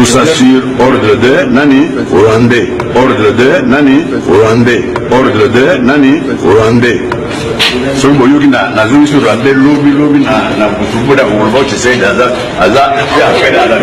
ça sur ordre de Nani Rwandais. Ordre de Nani Rwandais. Ordre de Nani Rwandais. So boyuki na zuri sur Rwandais lobby na kutubuda kwa chese daza aza ya kwenda na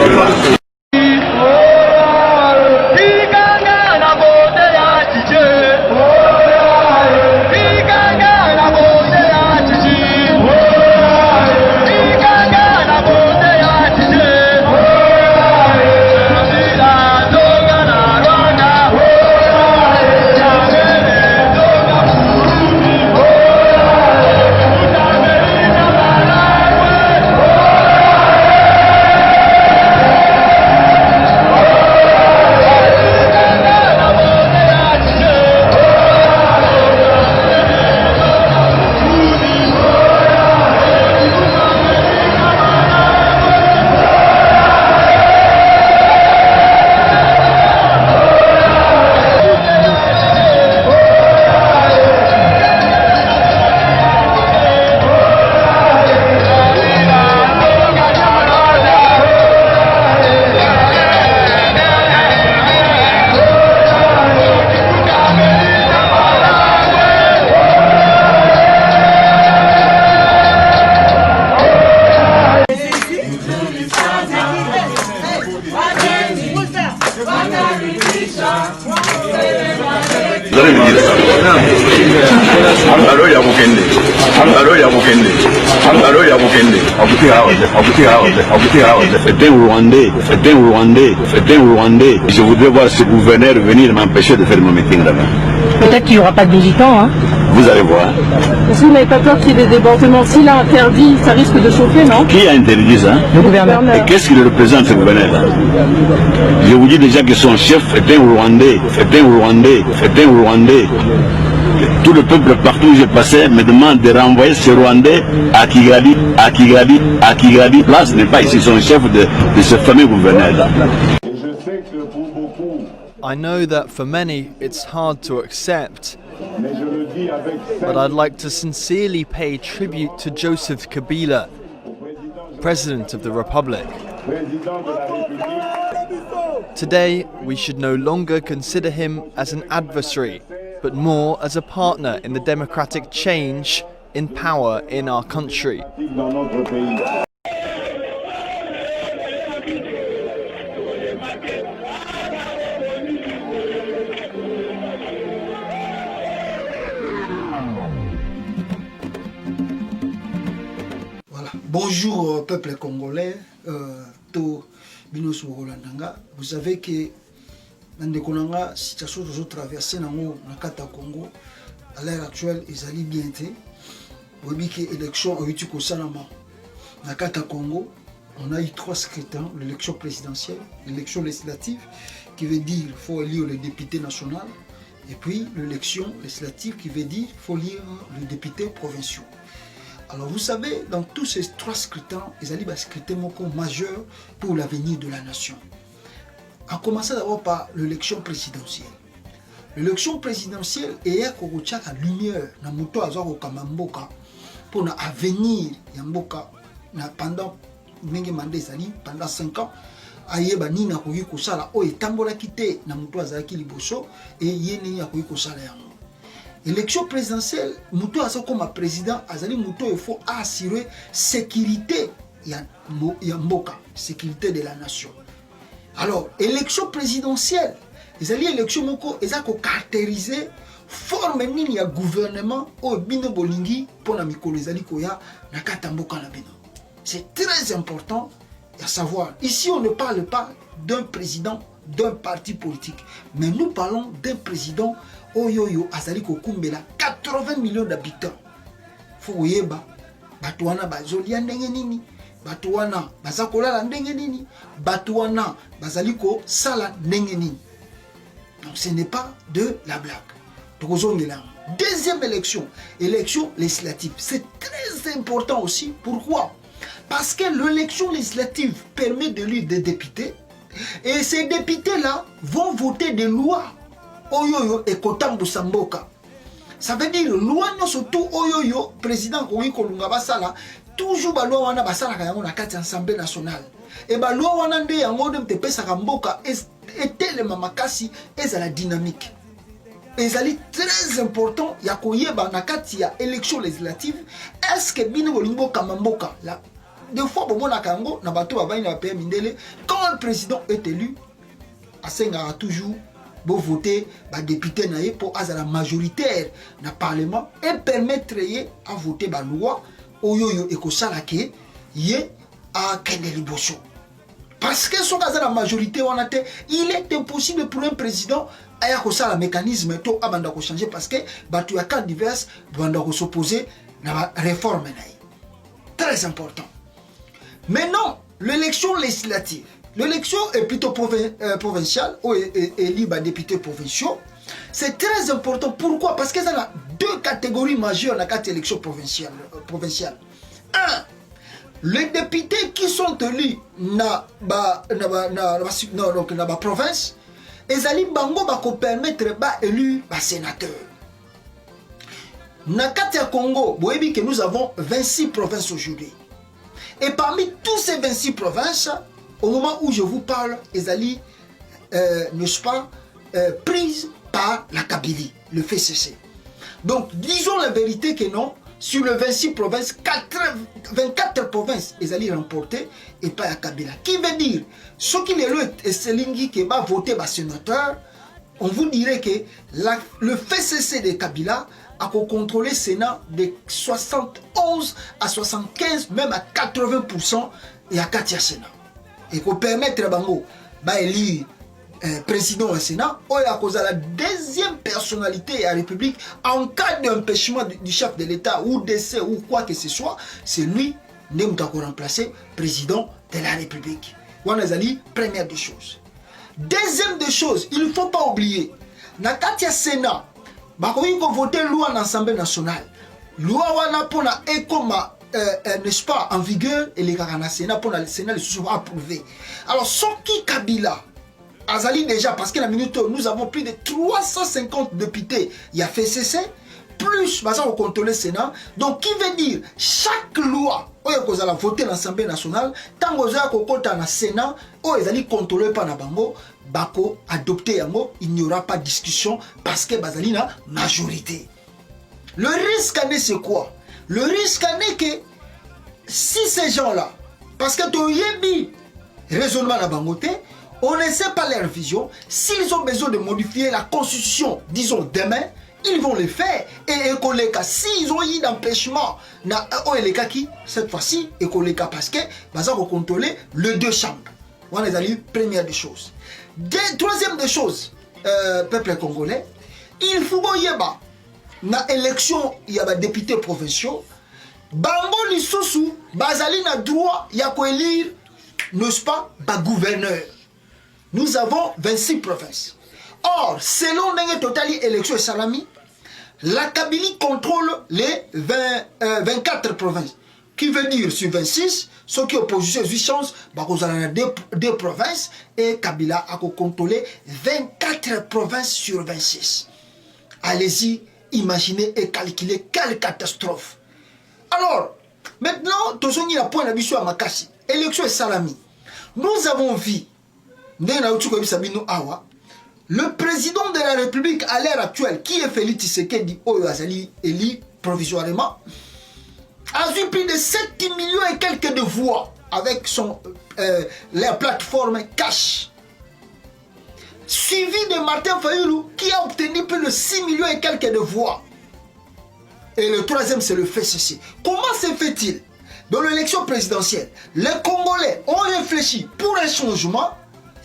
C'était un Rwandais. Je voudrais voir ce gouverneur venir m'empêcher de faire mon meeting là-bas. Peut-être qu'il n'y aura pas de militants, hein. Vous allez voir. Est-ce que vous n'avez pas peur qu'il y ait des débordements? S'il a interdit, ça risque de chauffer, non? Qui a interdit ça? Le gouverneur. Et qu'est-ce qu'il représente, ce gouverneur-là? Je vous dis déjà que son chef est un Rwandais. C'est un Rwandais. C'est un Rwandais. Tout le peuple partout où je passais me demande de renvoyer ce Rwandais à Kigali, à Kigali, à Kigali. Là, ce n'est pas ici son chef de ce fameux gouverneur-là. I know that for many it's hard to accept, but I'd like to sincerely pay tribute to Joseph Kabila, President of the Republic. Today, we should no longer consider him as an adversary, but more as a partner in the democratic change in power in our country. Bonjour peuple congolais, vous savez que la situation que nous traversons dans le Congo, à l'heure actuelle, ils allaient bien être. Vous voyez que l'élection a eu lieu dans le Congo. On a eu 3 scrutins, l'élection présidentielle, l'élection législative, qui veut dire qu'il faut élire le député national, et puis l'élection législative qui veut dire qu'il faut élire le député provincial. Alors vous savez, dans tous ces 3 scrutins, ils allaient des scrutins majeurs pour l'avenir de la nation. En commençant d'abord par l'élection présidentielle. L'élection présidentielle est la lumière dans le Kamamboka pour l'avenir de Mboka pendant 5 ans. Ayeba nina koyi kosala o etambola kite na mutu azaki liboso et yeni ya koyi kosala yango. Élection présidentielle, mutu aza comme président azali mutu il faut assurer sécurité ya mboka, sécurité de la nation. Alors, élection présidentielle, les alliés élection moko ezako caractériser forme nini ya gouvernement o bino bolingi pour na mikolo ezali koya na katamboka na bino. C'est très important à savoir. Ici, on ne parle pas d'un président d'un parti politique, mais nous parlons d'un président Oyoyo Azali Kokumbela, 80 millions d'habitants. Fouyeba, Batouana Bazolia Ndengenini, Batouana Bazakola Ndengenini, Batouana Bazaliko Sala Ndengenini. Donc ce n'est pas de la blague. Deuxième élection, élection législative. C'est très important aussi. Pourquoi? Parce que l'élection législative permet de élire des députés. Et ces députés-là vont voter des lois. Oyoyo et Kotambu Samboka. Ça veut dire, loi non surtout Oyoyo, président Koui Kolunga Basala, toujours la loi wana basala kayango na kati Assemblée nationale. Et bah loi wana nde yango de te pesa kamboka etelema makasi ezala dynamique. Ezali très important ya koyeba na kati ya élection législative est-ce que bino bolingo kamamboka là deux fois bomona kango na bato ba na PM Mindele quand un président est élu asenga toujours bo voter ba député na pour azala majoritaire na parlement et permettre ye à voter ba loi oyoyo ekosala ke ye a kende liboso. Parce que son la majorité on a il est impossible pour un président à causer le mécanisme tout abanda ko changer parce que batu ya cas divers banda ko s'opposer na réforme très important. Maintenant, l'élection législative, l'élection est plutôt provinciale ou élit par députés provinciaux. C'est très important. Pourquoi? Parce qu'il y a deux catégories majeures dans cette élection provinciale. Un, les députés qui sont élus dans la province, ils allaient permettre d'élu les sénateurs. Dans le Congo, vous voyez que nous avons 26 provinces aujourd'hui. Et parmi tous ces 26 provinces, au moment où je vous parle, ils allaient, n'est-ce pas, prises par la Kabylie, le FCC. Donc, disons la vérité que non, sur les 26 provinces, 24 provinces, ils allaient remporter et pas la Kabila. Qui veut dire, ceux qui va voter par sénateur, on vous dirait que le FCC de Kabila a contrôlé le Sénat de 71 à 75, même à 80%, il y a 4 Sénat. Et qu'on permettre Bango d'élire président au Sénat, ou à cause de la deuxième personnalité de la République, en cas d'empêchement du chef de l'État, ou décès, ou quoi que ce soit, c'est lui qui a remplacé président de la République. On a dit, première des choses. Deuxième des choses, il ne faut pas oublier, dans le Sénat, il faut voter loi en Assemblée nationale. Loi wana pour la ECOMA, n'est-ce pas, en vigueur, et les gars Sénat, pour le Sénat, soit approuvé. Alors, ce qui Kabila, Azali déjà, parce que la minute, nous avons plus de 350 députés, il y a FCC, plus, on contrôle le Sénat. Donc, qui veut dire, chaque loi, vous allez voter l'Assemblée nationale, tant que vous allez voter dans le Sénat, vous allez contrôler par la bango, bako adopter yango, il n'y aura pas de discussion parce que bazali na majorité. Le risque c'est quoi? Le risque est que si ces gens-là, parce que tu yebi raisonnement na bangote, on ne sait pas leur vision, s'ils ont besoin de modifier la constitution, disons demain, ils vont le faire. Et s'ils ont eu d'empêchement, cette fois-ci, parce que ils vont contrôler les deux chambres. On les a lu, première des choses. Troisième des choses, peuple congolais, il faut que dans l'élection, il y a des députés provinciaux. Bango Lissousou, Bazali na droit, il y a élire, n'est-ce pas, gouverneur. Nous avons 26 provinces. Or, selon les totali élection et salami, la Kabylie contrôle les 24 provinces. Qui veut dire sur 26, ceux qui opposent 8 chances, vous avez deux provinces et Kabila a contrôlé 24 provinces sur 26. Allez-y, imaginez et calculez quelle catastrophe. Alors, maintenant, tous ceux qui ont point d'habitude à Makassi, élection et salami, nous avons vu, le président de la République à l'heure actuelle, qui est Félix Tshisekedi Oyoazali, élu provisoirement, a eu plus de 7 millions et quelques de voix avec la plateforme Cash. Suivi de Martin Fayulu qui a obtenu plus de 6 millions et quelques de voix. Et le troisième, c'est le FCC. Comment se fait-il? Dans l'élection présidentielle, les Congolais ont réfléchi pour un changement.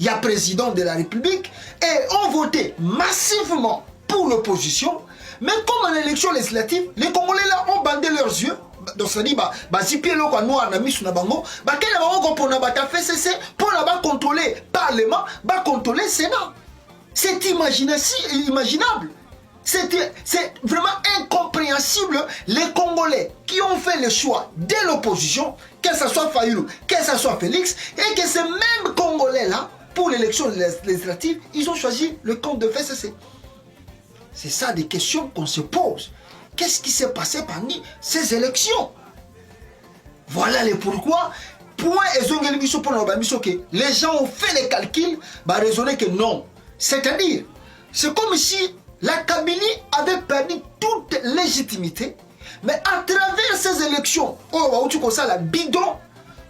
Il y a président de la République et ont voté massivement pour l'opposition. Mais comme en élection législative, les Congolais là ont bandé leurs yeux. Donc ça dit, si pied l'eau noir n'a mis sur la bango, quel est pour n'a pas fait cesser pour n'a contrôler le Parlement, contrôler le Sénat. C'est imaginable. C'est vraiment incompréhensible. Les Congolais qui ont fait le choix de l'opposition, que ce soit Fayulu, que ce soit Félix, et que ces mêmes Congolais là, pour l'élection législative, ils ont choisi le camp de FCC. C'est ça des questions qu'on se pose. Qu'est-ce qui s'est passé parmi ces élections? Voilà le pourquoi point que les gens ont fait les calculs, bah raisonner que non. C'est-à-dire, c'est comme si la Kabylie avait perdu toute légitimité, mais à travers ces élections, la bidon,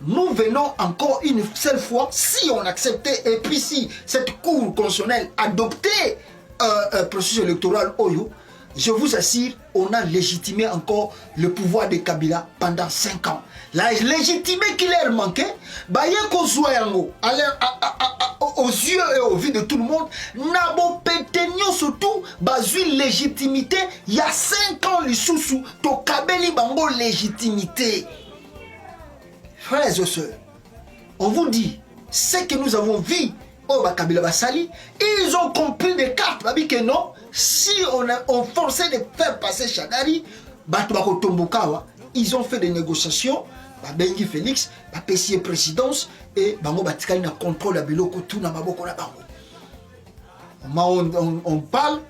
nous venons encore une seule fois, si on acceptait, et puis si cette cour constitutionnelle adoptait un processus électoral Oyo, je vous assure, on a légitimé encore le pouvoir de Kabila pendant 5 ans. La légitimité qui leur manquait, aux yeux et aux vues de tout le monde, n'abo pétenio surtout, une légitimité, il y a 5 ans, les sous-sous, to kabeli bango légitimité. Frères et sœurs, on vous dit, ce que nous avons vu au Kabila Bassali, ils ont compris des cartes, que non, si on forçait de faire passer Chadari, ils ont fait des négociations, Bengi Félix, Pessier présidence, et Bango Batikali na contrôle la biloko tout na maboko na bango. On parle,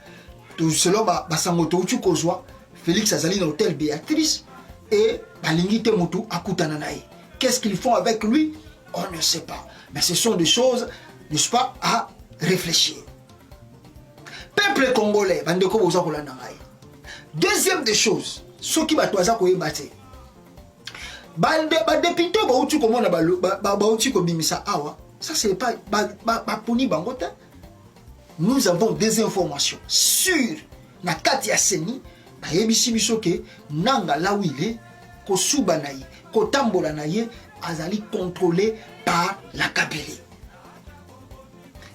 tout selon Basangoto Uchu Kozwa, Félix Azali dans l'hôtel Béatrice, et Balingi Temotu Akutananaï. Qu'est-ce qu'ils font avec lui? On ne sait pas. Mais ce sont des choses, n'est-ce pas, à réfléchir. Peuple congolais, deuxième des choses, ceux qui battent député ça c'est pas nous avons des informations sur na kati ya seni na yebisi biso ke nanga là où il est ko suba na ye ko tambola na ye azali contrôlé par la Kabylie.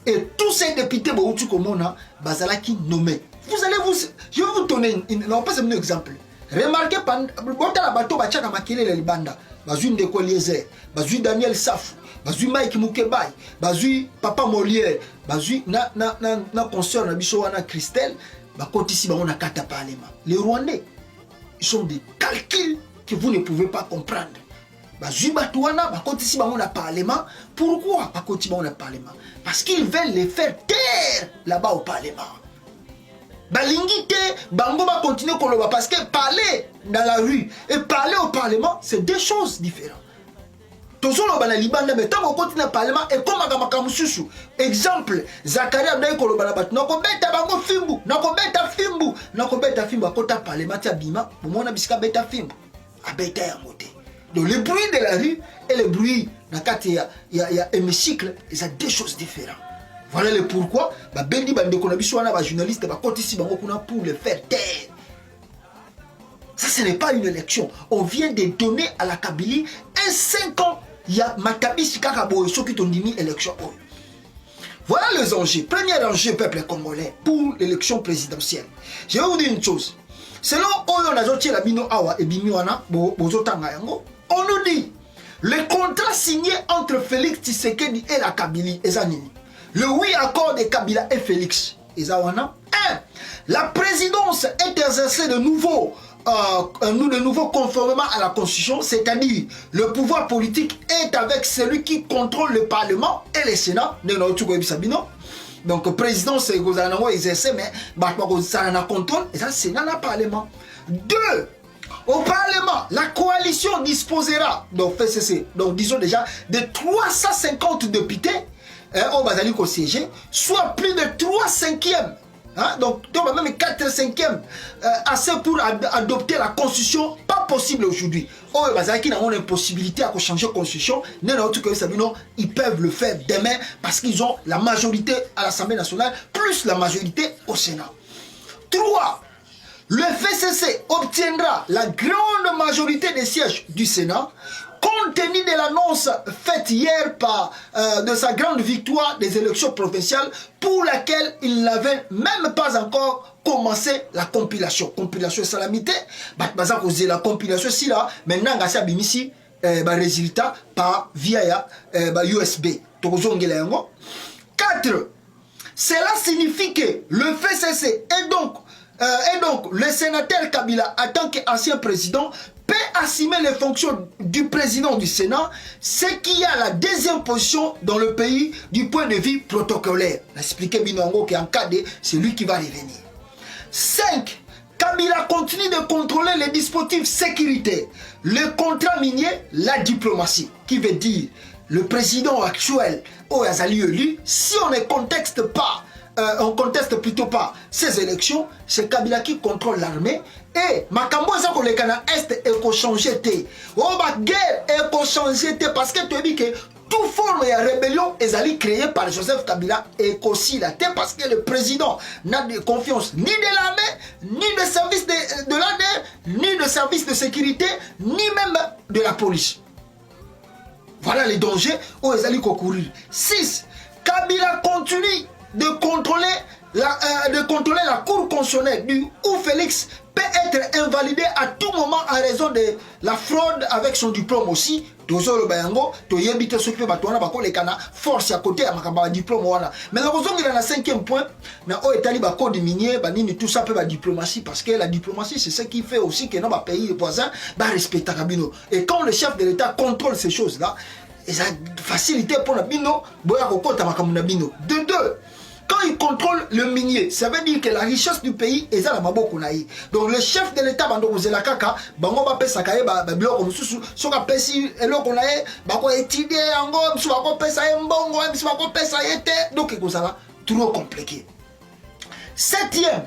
Et tous ces députés Baouti Komona, Bazalaki nommés. Vous allez vous. Je vais vous donner un exemple. Remarquez, quand la bateau Bachaka Makele le Libanda, Bazui Ndeko Eliezer, Bazui Daniel Safou, Bazui Mike Mukebai, Bazui Papa Molière, Bazui na consort na Bishowana Christelle, Bakotisi Baona Kata Parlement. Les Rwandais, ils sont des calculs que vous ne pouvez pas comprendre. Parlement. Pourquoi Parlement? Parce qu'ils veulent les faire taire là-bas au Parlement. Balingite, Bango va continuer parce que parler dans la rue et parler au Parlement, c'est deux choses différentes. Exemple, Zachary Abdai Kolobalabat, Nakobeta Bango Fimbu, Nakobeta Fimbu, Nakobeta Fimbu, Akota Parlement, Bima, Mona Biska Beta Fimbu, Abeta Yamote. Donc le bruit de la rue et le bruit il y a hémicycle, c'est deux choses différentes. Voilà le pourquoi. Bendi Bandeko Nabiswana, journaliste, pour le faire taire. Ça, ce n'est pas une élection. On vient de donner à la Kabylie un 5 ans. Il y a Matabi Sikakabo et ceux qui ont dit élection. Voilà les enjeux. Premier enjeu, peuple congolais, pour l'élection présidentielle. Je vais vous dire une chose. Selon Oyo Nazotie Labino Awa et Bimiwana, on nous dit le contrat signé entre Félix Tshisekedi et la Kabylie, le oui accord de Kabila et Félix, la présidence est exercée de nouveau conformément à la Constitution, c'est-à-dire le pouvoir politique est avec celui qui contrôle le Parlement et le Sénat. Donc, le président, c'est exercé, mais ça contrôle, et ça, c'est dans le Parlement. 2. Au Parlement, la coalition disposera, donc FCC, donc disons déjà, de 350 députés au Basaliko siégé, soit plus de 3/5. Hein? Donc même 4/5 assez pour adopter la constitution, pas possible aujourd'hui. Oh, Bazalaki n'a pas une possibilité à changer la constitution, ils peuvent le faire demain parce qu'ils ont la majorité à l'Assemblée nationale plus la majorité au Sénat. 3. Le FCC obtiendra la grande majorité des sièges du Sénat, compte tenu de l'annonce faite hier de sa grande victoire des élections provinciales pour laquelle il n'avait même pas encore commencé la compilation. Compilation salamité, la compilation si là, maintenant il y a un résultat via USB. 4. Cela signifie que le FCC et donc le sénateur Kabila, en tant qu'ancien président, peut assumer les fonctions du président du Sénat, ce qui a la deuxième position dans le pays du point de vue protocolaire. Expliqué Binongo qu'en cas de, c'est lui qui va revenir. 5. Kabila continue de contrôler les dispositifs sécuritaires, le contrat minier, la diplomatie, qui veut dire le président actuel au Azali élu, si on ne conteste pas, on conteste plutôt pas ces élections, c'est Kabila qui contrôle l'armée et Makambo ça pour les Canadiens Est et changer té. Oh ma guerre et changer té parce que tu dis que toute forme de rébellion est allée créée par Joseph Kabila et aussi la terre parce que le président n'a de confiance ni de l'armée, ni de service de l'armée, ni de service de sécurité, ni même de la police. Voilà les dangers où ils allaient concourir. 6. Kabila continue de contrôler la cour constitutionnelle où Félix peut être invalidé à tout moment en raison de la fraude avec son diplôme aussi. Tozolo bayango, to yebite sope batwana bako le kana force à côté à makamba diplôme wana. Mais la raison il a 5e point, na o etali ba code minier, ba nini tout ça peut ba diplomatie parce que la diplomatie c'est ce qui fait aussi que nos pays voisins ba respecter Kabino. Et quand le chef de l'État contrôle ces choses là, et ça facilité pour la bino, boya kokota makamuna bino. De 2. Quand il contrôle le minier, ça veut dire que la richesse du pays est à la maboko naï. Donc le chef de l'État bando kozela kaka, bango ba pesa kaye ba biloko mususu, soka pesi eloko naye, bako étudier yango, musu bako pesa mbongo, musu bako pesa yete, donc ekozala trop compliqué. 7e,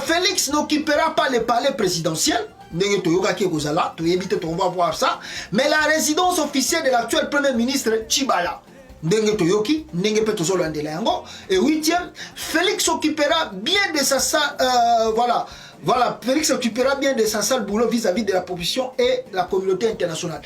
Félix n'occupera pas le palais présidentiel. On va voir ça. Mais la résidence officielle de l'actuel premier ministre Tchibala. Et 8e, Félix occupera bien de sa salle, Félix occupera bien de sa salle boulot vis-à-vis de la population et la communauté internationale.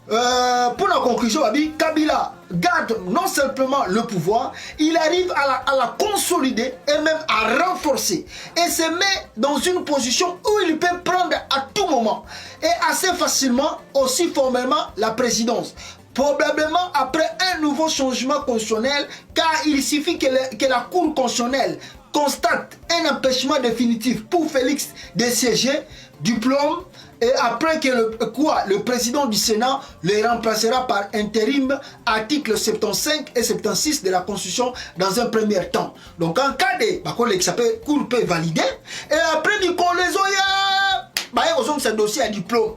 Pour la conclusion, Kabila garde non simplement le pouvoir, il arrive à la consolider et même à renforcer et se met dans une position où il peut prendre à tout moment et assez facilement aussi formellement la présidence. Probablement après un nouveau changement constitutionnel, car il suffit que la Cour constitutionnelle constate un empêchement définitif pour Félix de siéger, diplôme, et après que le président du Sénat le remplacera par intérim, article 75 et 76 de la Constitution dans un premier temps. Donc en cas de Cour peut valider, et après du coup les oya, c'est dossier à diplôme.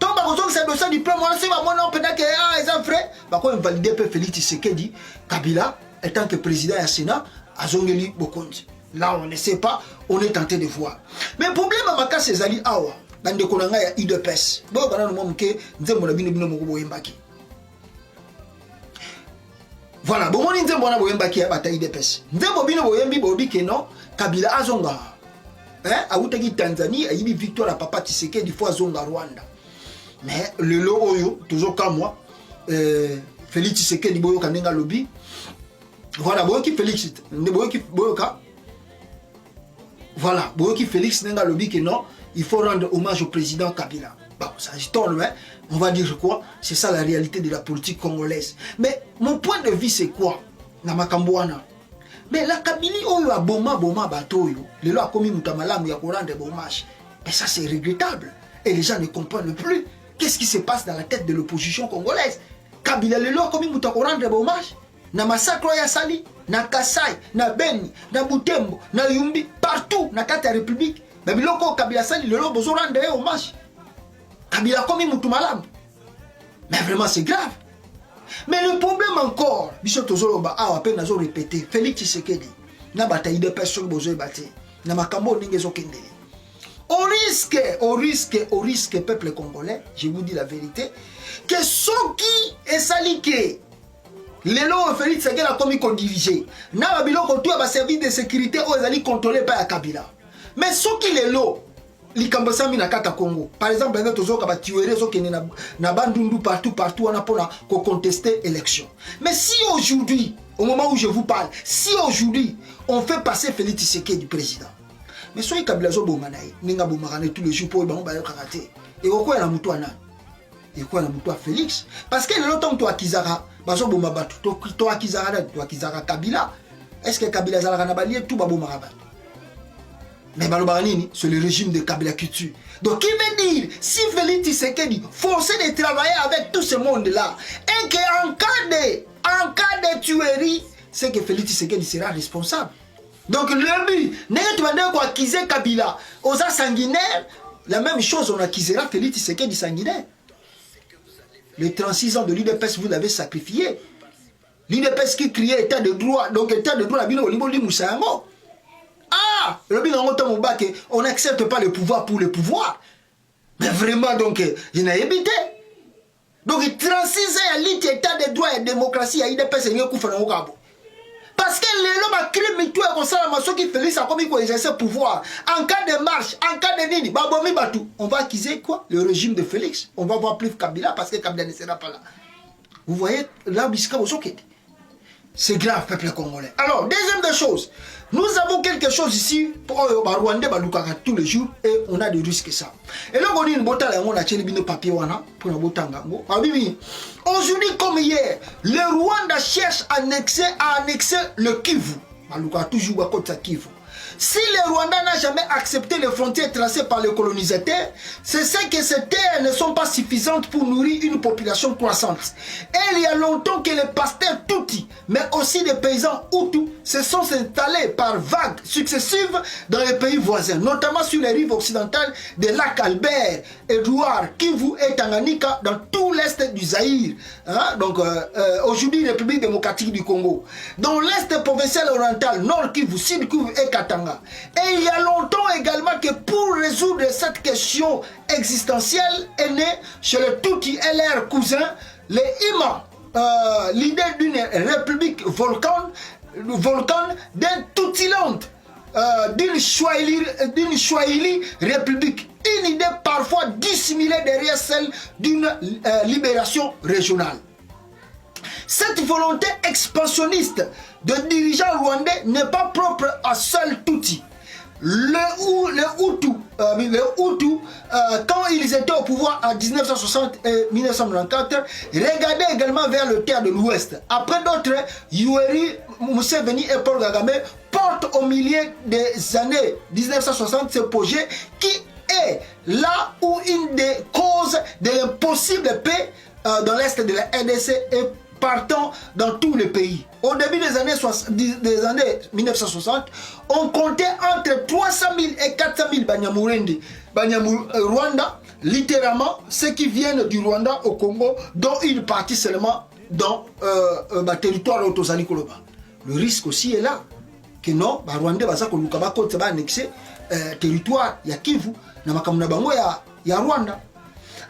Donc, c'est un dossier diplôme, on sait pas peut-être que les enfants, on valider Félix Tshisekedi, Kabila, en tant que président du Sénat, à Zongeli Bokondi. Là, on ne sait pas, on est tenté de voir. Mais le problème, c'est que c'est Awa, dans le Konanga, il y a UDPS. Bon, on a voilà, bon, on a dit que bataille UDPS. Non, Kabila a Zonga. A Outagi Tanzanie, a eu victoire à Papa Tshisekedi fois Zonga Rwanda. Mais le lot oyo toujours comme moi Félix Tshisekedi boyo kanenga lobby voilà boyo ki Félix ne boyo ki boyoka voilà boyo ki Félix nenga lobby que non il faut rendre hommage au président Kabila. Bon ça je tourne hein on va dire quoi, c'est ça la réalité de la politique congolaise. Mais mon point de vue c'est quoi na makambo wana, mais la Kabili oyo a boma bato yo le lo a commis mutamalamu ya ko rendre hommage et ça c'est regrettable et les gens ne comprennent plus. Qu'est-ce qui se passe dans la tête de l'opposition congolaise? Kabila le loi comme muta rendre hommage na massacre ya Sali, na Kasai, na Beni, na Butembo, na Yumbi, partout na carte république. Mais biloko Kabila Sali le loi besoin rendre hommage. Kabila comme mutu malam. Mais vraiment c'est grave. Mais le problème encore, biso tozoloba a peine nazo répéter, Félix Tshisekedi na bataille de personnes besoin battre. Na makambo ningezo kendele. Au risque, peuple congolais, je vous dis la vérité, que ceux qui est saliqué, les lois Félix Tshisekedi a commis qu'on dirige, n'a pas tout à service de sécurité où ils allaient contrôler par Kabila. Mais ceux qui les lois, les Kambasami na kata Congo, par exemple, les autres qui ont tué, ceux qui na bandundu partout, on a pour contester l'élection. Mais si aujourd'hui, au moment où je vous parle, si aujourd'hui on fait passer Félix Tshisekedi du président, mais soyez Kabila zo bomanaï, ninga bomarane tous les jours pour ba yo karaté. Et pourquoi na mutu ana? Et quoi na mutu Félix? Parce que le temps toi Kizara, bazo bomabatu, toi Kizara Kabila. Est-ce que Kabila zalaka na balié tout ba bomaraba? Mais balobaranini, c'est le régime de Kabila qui tue. Donc il veut dire, si Félix Tshisekedi forcé de travailler avec tout ce monde-là, et qu'en cas de tuerie, c'est que Félix Tshisekedi sera responsable. Donc le but, n'est pas acquiser Kabila, aux sanguinaires, la même chose, on acquisera Félix Tshisekedi sanguinaire. Les 36 ans de l'IDPS, vous l'avez sacrifié. L'IDPS qui criait état de droit, donc état de droit, la bino au niveau de Moussango. Ah, le bino on n'accepte pas le pouvoir pour le pouvoir. Mais vraiment, donc, je n'ai évité. Donc, 36 ans, il y a état de droit et démocratie, il y a IDPS et il y a parce que les hommes a créé mais tout est comme ça, la maçon qui fait ça comme il faut exercer pouvoir. En cas de marche, en cas de nini, on va acquiser quoi? Le régime de Félix. On va voir plus Kabila parce que Kabila ne sera pas là. Vous voyez, là, c'est grave, peuple congolais. Alors, deuxième des choses, nous avons quelque chose ici pour Rwanda, tous les jours, et on a des risques ça. Et là, on dit on a un papier pour aujourd'hui comme hier, le Rwanda cherche à annexer le Kivu. Toujours à côté de Kivu. Si le Rwanda n'a jamais accepté les frontières tracées par les colonisateurs, c'est que ces terres ne sont pas suffisantes pour nourrir une population croissante. Et il y a longtemps que les pasteurs Tutsi, mais aussi des paysans Hutus, se sont installés par vagues successives dans les pays voisins, notamment sur les rives occidentales des lacs Albert, Edouard, Kivu et Tanganyika, dans tout l'est du Zaïre. Hein? Donc, aujourd'hui, République démocratique du Congo. Dans l'est provincial oriental, Nord Kivu, Sud Kivu et Katanga. Et il y a longtemps également que pour résoudre cette question existentielle est né chez le Tutsi et leurs cousins, les Ima, l'idée d'une république volcan d'un Tutsiland, d'une Swahili république. Une idée parfois dissimulée derrière celle d'une libération régionale. Cette volonté expansionniste de dirigeants rwandais n'est pas propre à seul Tutsi. Les Hutus, quand ils étaient au pouvoir en 1960 et 1994, regardaient également vers le terre de l'Ouest. Après d'autres, Yoweri Museveni et Paul Kagame portent au milieu des années 1960 ce projet qui est là où une des causes de l'impossible paix dans l'Est de la RDC est partant dans tous les pays. Au début des années 1960, on comptait entre 300 000 et 400 000 Banyamurendi, Rwanda, littéralement ceux qui viennent du Rwanda au Congo, dont une partie seulement dans le territoire Otozali Koloba. Le risque aussi est là, que non, Rwanda va annexer territoire, il y a Kivu, il y a Rwanda.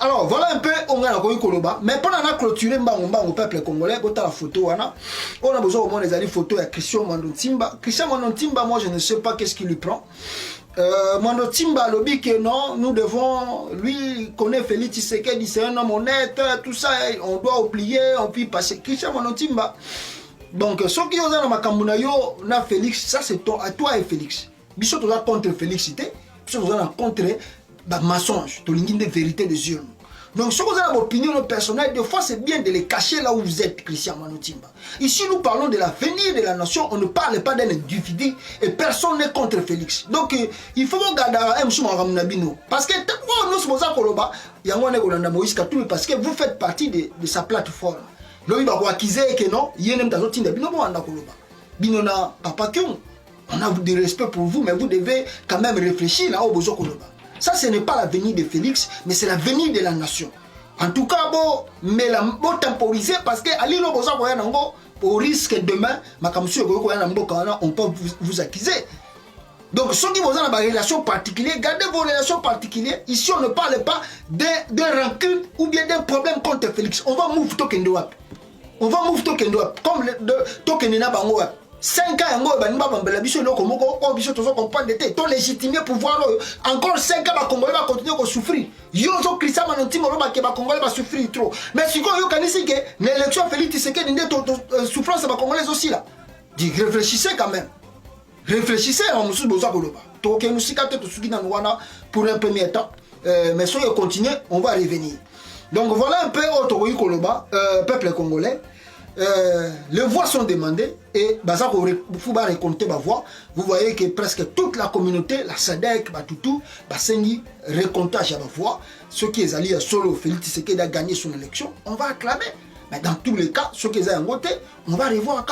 Alors voilà un peu on a Koloba, mais pendant la clôture au peuple congolais, on a la photo, on a besoin au moins des photos de Christian Mwandotimba. Christian Mwandotimba, moi je ne sais pas qu'est-ce qui lui prend. Mwandotimba lobby que non, nous devons, lui connaît Félix Tshisekedi, c'est un homme honnête, tout ça, on doit oublier, on peut passer. Christian Mwandotimba. Donc ceux qui ont dans ma Kambunayo, na Félix, ça c'est à toi et Félix. Bisous toi contre Félixité, bisous toi contre mensonge, tu as des vérités des yeux. Donc, si vous avez une opinion personnelle, des fois c'est bien de les cacher là où vous êtes, Christian Mwandotimba. Ici, nous parlons de l'avenir de la nation, on ne parle pas d'un individu et personne n'est contre Félix. Donc, il faut regarder un Moussoumaramnabino. Parce que, nous sommes à Koloba, il y a un Moïse Katoumi, parce que vous faites partie de sa plateforme. Là, il va voir qu'ils aient que non, il y a un autre Bino Koloba. Bino na Papa Kyung. On a du respect pour vous, mais vous devez quand même réfléchir là où vous êtes Koloba. Ça, ce n'est pas l'avenir de Félix, mais c'est l'avenir de la nation. En tout cas, bon temporiser parce que au risque demain, on peut vous accuser. Donc, ceux qui ont des relations particulières, gardez vos relations particulières. Ici, on ne parle pas d'un rancune ou bien d'un problème contre Félix. On va move token de wap. On va move token de wap. Comme le token de Nabango wap. 5 ans, on légitimer pouvoir encore 5 ans, Congolais va continuer à souffrir. Yozo Christian Mwandotimba Congolais va souffrir trop. Mais si vous avez que l'élection Félix Tshisekedi une souffrance Congolais aussi là. Réfléchissez quand même. Réfléchissez à M. Boza Koloba. Pour un premier temps. Mais si on continue, on va revenir. Donc voilà un peu Otokoyi Koloba, peuple congolais. Les voix sont demandées et vous pouvez récolter ma voix. Vous voyez que presque toute la communauté, la SADC, Batutu, Basengi, récoltage à ma voix. Ceux qui sont allés à Solo, Félix Tshisekedi a gagné son élection, on va acclamer. Mais dans tous les cas, ceux qui sont voté, on va revoir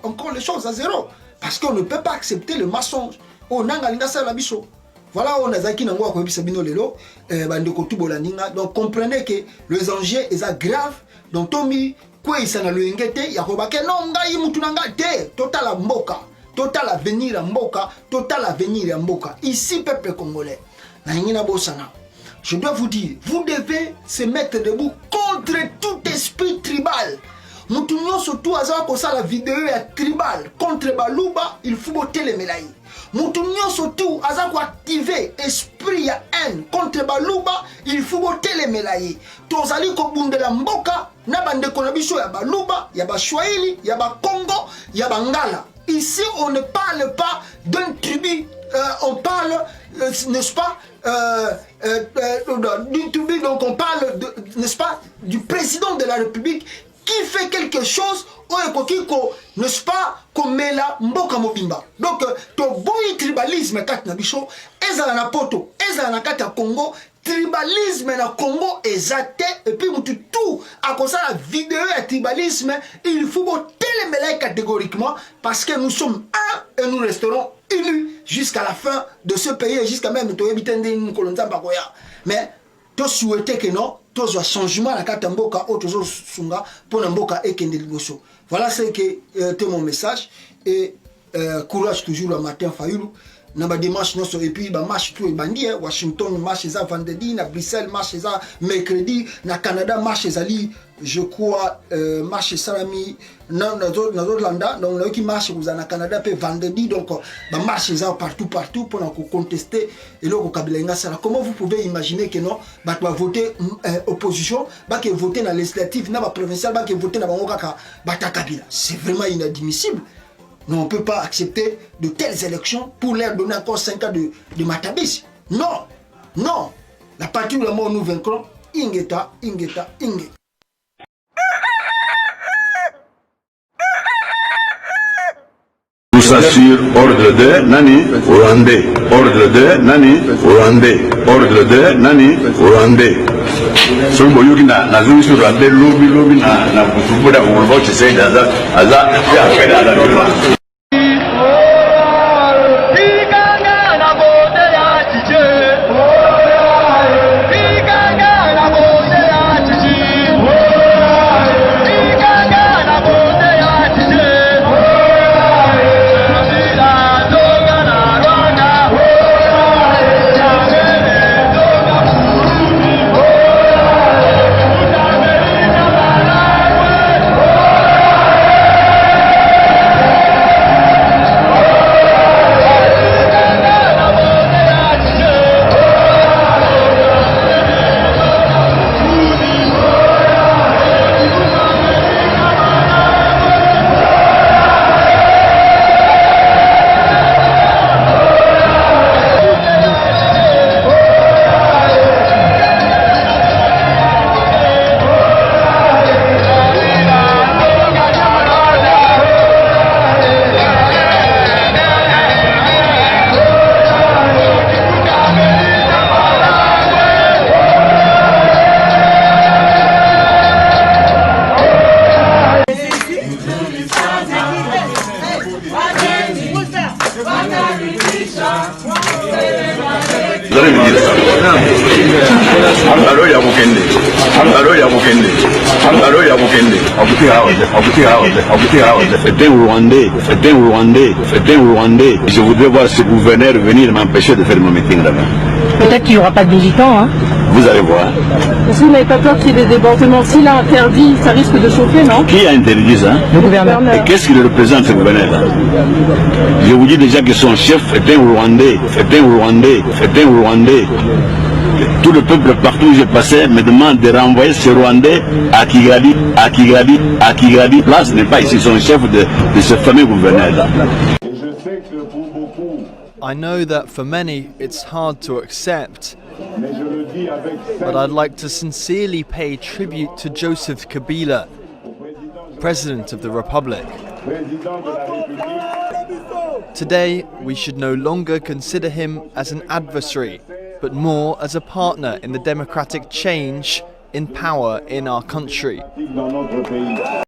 encore les choses à zéro. Parce qu'on ne peut pas accepter le mensonge. Oh, nangalinga sa la biso. Voilà, on a zaki nango akoyebi sabino lelo, bandeko tu bolandinga. Donc comprenez que les enjeux est grave. Donc Tommy, quoi il s'en a le ngete, yakobake non ngai mutu nanga te, total à mboka, total avenir à mboka, total avenir à mboka. Ici peuple congolais. Na ngina bosana. Je dois vous dire, vous devez se mettre debout contre tout esprit tribal. Nous tournons surtout à la vidéo tribal contre Baluba, il faut botter les médailles. Nous tournons surtout à activer esprit à haine contre Baluba, il faut botter les médailles. Tozali kobunde la mboka, na bande konabiso ya Baluba, ya Bashwaili, ya Bakongo, ya Bangala. Ici, on ne parle pas d'un tribu, on parle, n'est-ce pas, d'une tribu, donc on parle, n'est-ce pas, du président de la République qui fait quelque chose, n'est-ce pas, comme la mboka mobimba. Donc, to boy tribalisme kat na bicho, ezala na poto, ezala na kata Congo, tribalisme na Congo ezate, et puis tout à cause de la vidéo et tribalisme, il faut botter les médailles catégoriquement parce que nous sommes un et nous resterons unis jusqu'à la fin de ce pays et jusqu'à même to ebitende une kolonza bakoya. Mais to souhaiter que non, to zo changement na kata mboka o tozo sunga pour mboka ekende liboso. Voilà ce que mon message et courage toujours le matin Fayulu. Na ba démarche non et puis ba marche tout bandi Washington marche ça vendredi, na Bruxelles marche ça mercredi, na Canada marche ça je crois marche salami na Landa donc là qui marche vous na Canada pe vendredi donc ba marche ça partout pour contester et là au Kabilenga ça. Comment vous pouvez imaginer que non ba voter opposition ba que voter na législative na ba provincial ba que voter na bango kaka ba Kabila. C'est vraiment inadmissible. Non, on ne peut pas accepter de telles élections pour leur donner encore 5 ans de matabis. Non, non. La partie où nous vaincrons, ingeta. Tout ça sur ordre de Nani Rwandais. Ordre de Nani Rwandais. Ordre de Nani Rwandais. So boyuki na zuri sur Rwandais lobby na kutubuda kumulbo chisei daza aza ya kwenda na C'est un Rwandais. Je voudrais voir ce gouverneur venir m'empêcher de faire mon meeting là-bas. Peut-être qu'il n'y aura pas de militants, hein. Vous allez voir. Est-ce que vous n'avez pas peur qu'il y ait des débordements? S'il a interdit, ça risque de chauffer, non? Qui a interdit ça? Le gouverneur. Et qu'est-ce qu'il représente ce gouverneur-là? Je vous dis déjà que son chef est un Rwandais. Tout le peuple partout où je passais me demande de renvoyer ce Rwandais à Kigali. Là, ce n'est pas ici son chef de ce fameux gouverneur-là. I know that for many it's hard to accept, but I'd like to sincerely pay tribute to Joseph Kabila, President of the Republic. Today, we should no longer consider him as an adversary, but more as a partner in the democratic change in power in our country.